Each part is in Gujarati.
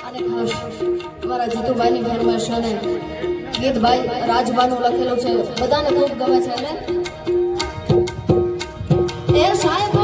અને ખાસ અમારા જીતુભાઈની ફરમાઈશ અને ગીત ભાઈ રાજબાનું લખેલું છે, બધાને ખૂબ ગમે છે. અને એ સાહેબ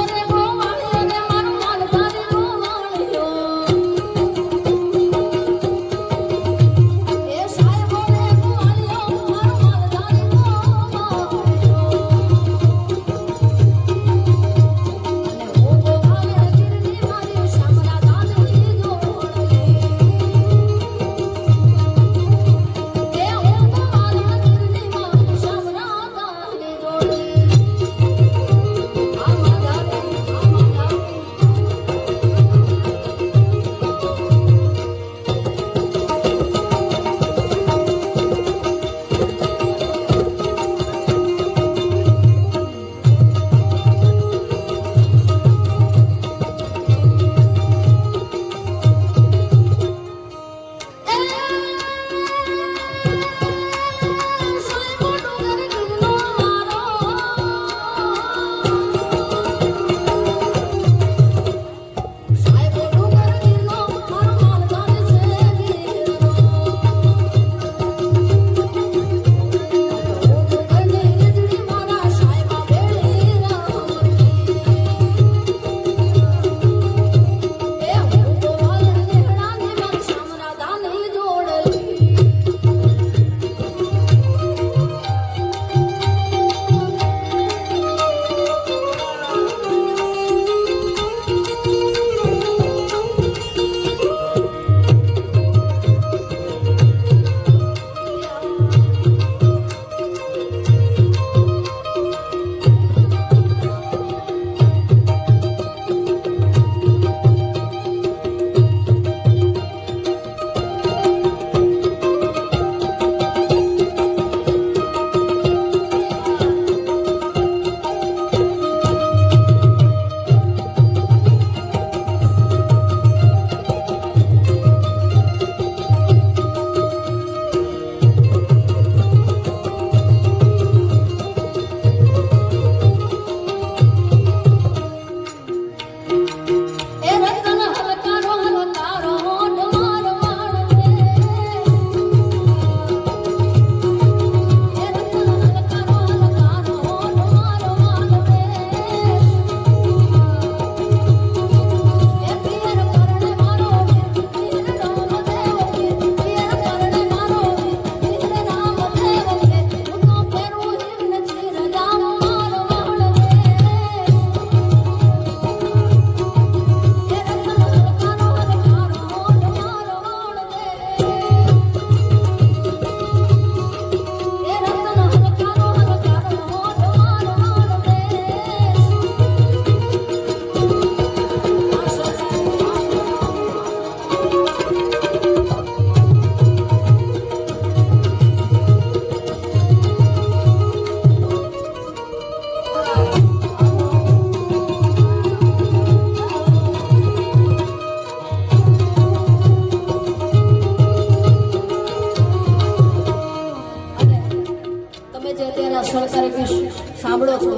સાંભળો છો,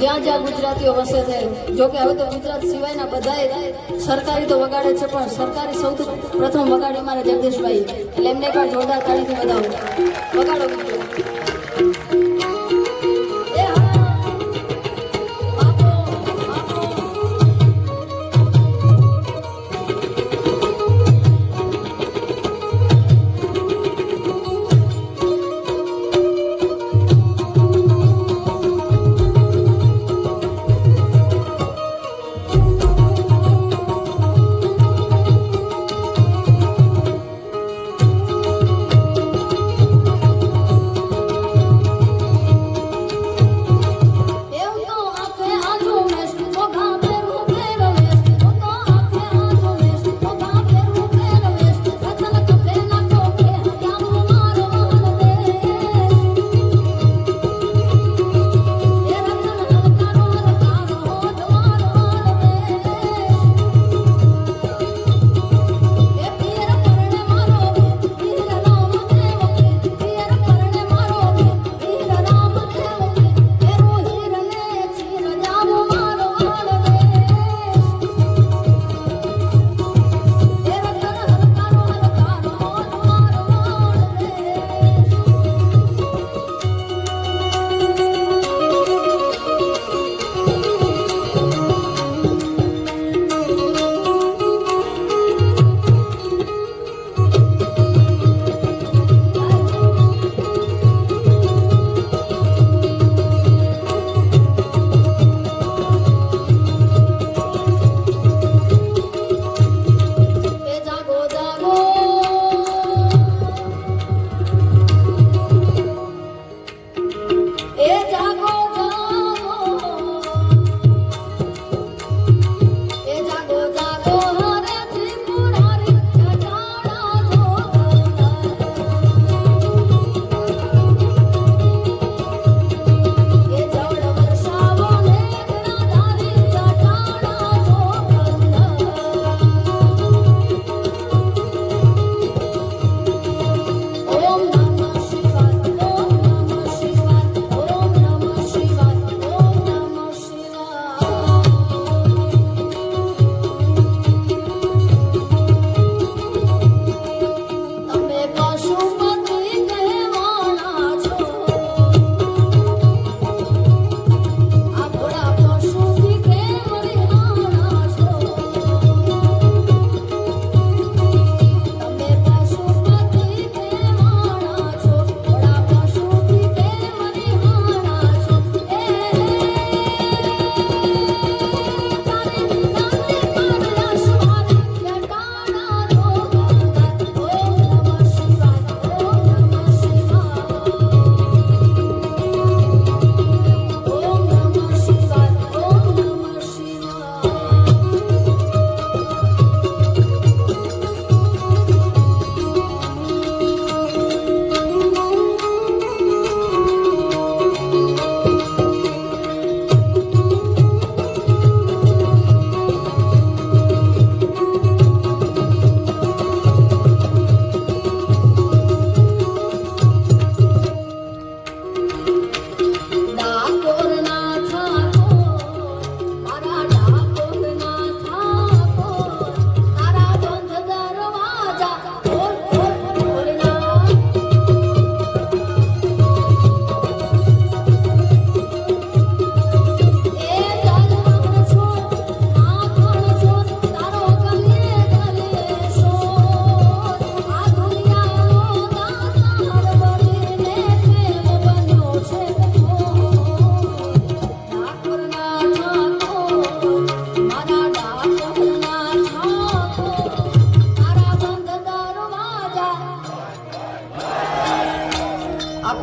જ્યાં જ્યાં ગુજરાતીઓ વસે છે. જો કે હવે તો ગુજરાત સિવાયના બધાએ સરકારી તો વગાડે છે, પણ સરકારી સૌથી પ્રથમ વગાડી મારા જગદીશભાઈ, એટલે એમને પણ જોરદાર તાળીથી વધાવો. વગાડો મિત્રો.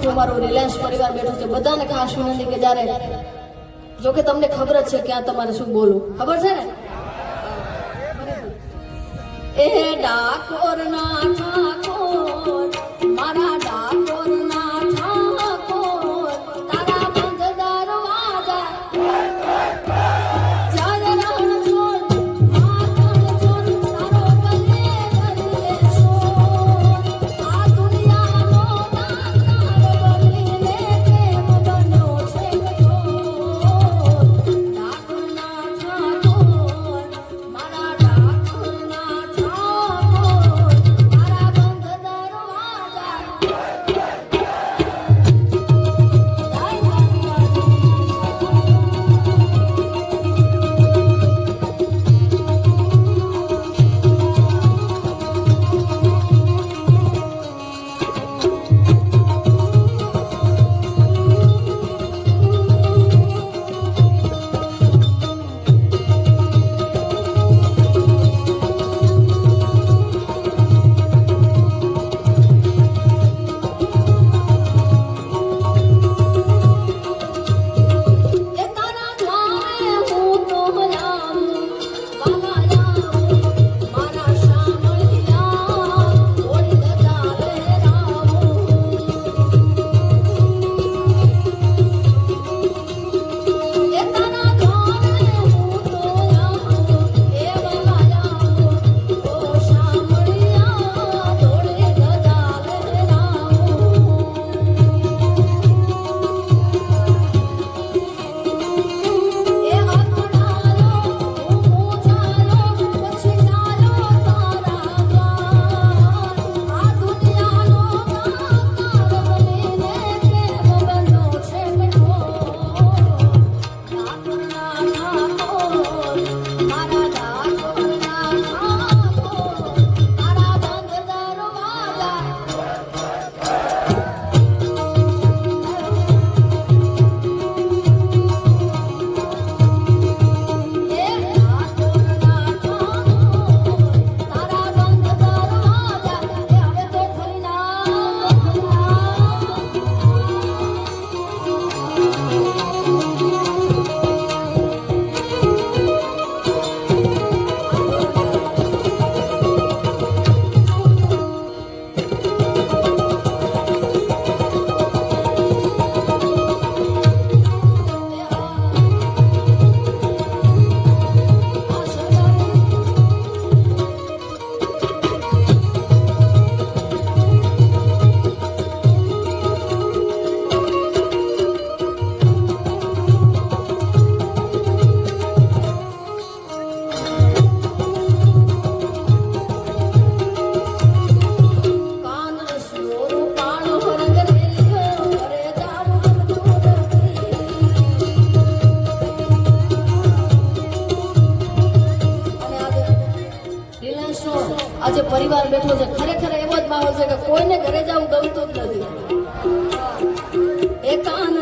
આખું મારું રિલાયન્સ પરિવાર બેઠું છે. બધાને ખાસ વિનંતી કે જ્યારે જો કે તમને ખબર જ છે ક્યાં તમારે શું બોલવું, ખબર છે ને? એ ડાકોર ના ઠાકોર, મારા ડાકોર ના ઠાકોર, તારા બંધ દરવાજા જ્યારે રણ છોડ માખણ છોડ તારો ગલે ગલે શોર, આ દુનિયાનો નાતાર બનીને કેમ બન્યો છે કઠોર. ડાકોર ના ઠાકોર, મારા ડાકોર ના ઠાકોર, તારા બંધ દરવાજા એ તારા ધામે હું તો આવું, વાલા આવું, મારા શામળિયા થોડી ધજા લહેરાવું. એ તારા ધામે હું તો આવું, એ વાલા આવું, ઓ શામળિયા થોડી ધજા લહેરાવું. એ અકળાયો હું પૂજાયો પછી જાયો તારા દ્વાર, આ દુનિયાનો નાતાર બનીને કેમ બન્યો છે કઠોર. ડાકોર ના ઠાકોર, મારા ડાકોર ના ઠાકોર, તારા બંધ દરવાજા એ ડાકોર ના ઠાકોર, તારા બંધ દરવાજા એ હવે તો ફરી ના કાન રસ્યો કાળો રંગ રેલ્યો ઘરે જાવું ગમતું નથી. અને રિલાયન્સનો આજે પરિવાર બેઠો છે, ખરેખર એવો જ માહોલ છે કે કોઈને ઘરે જવું ગમતું જ નથી. એ કાન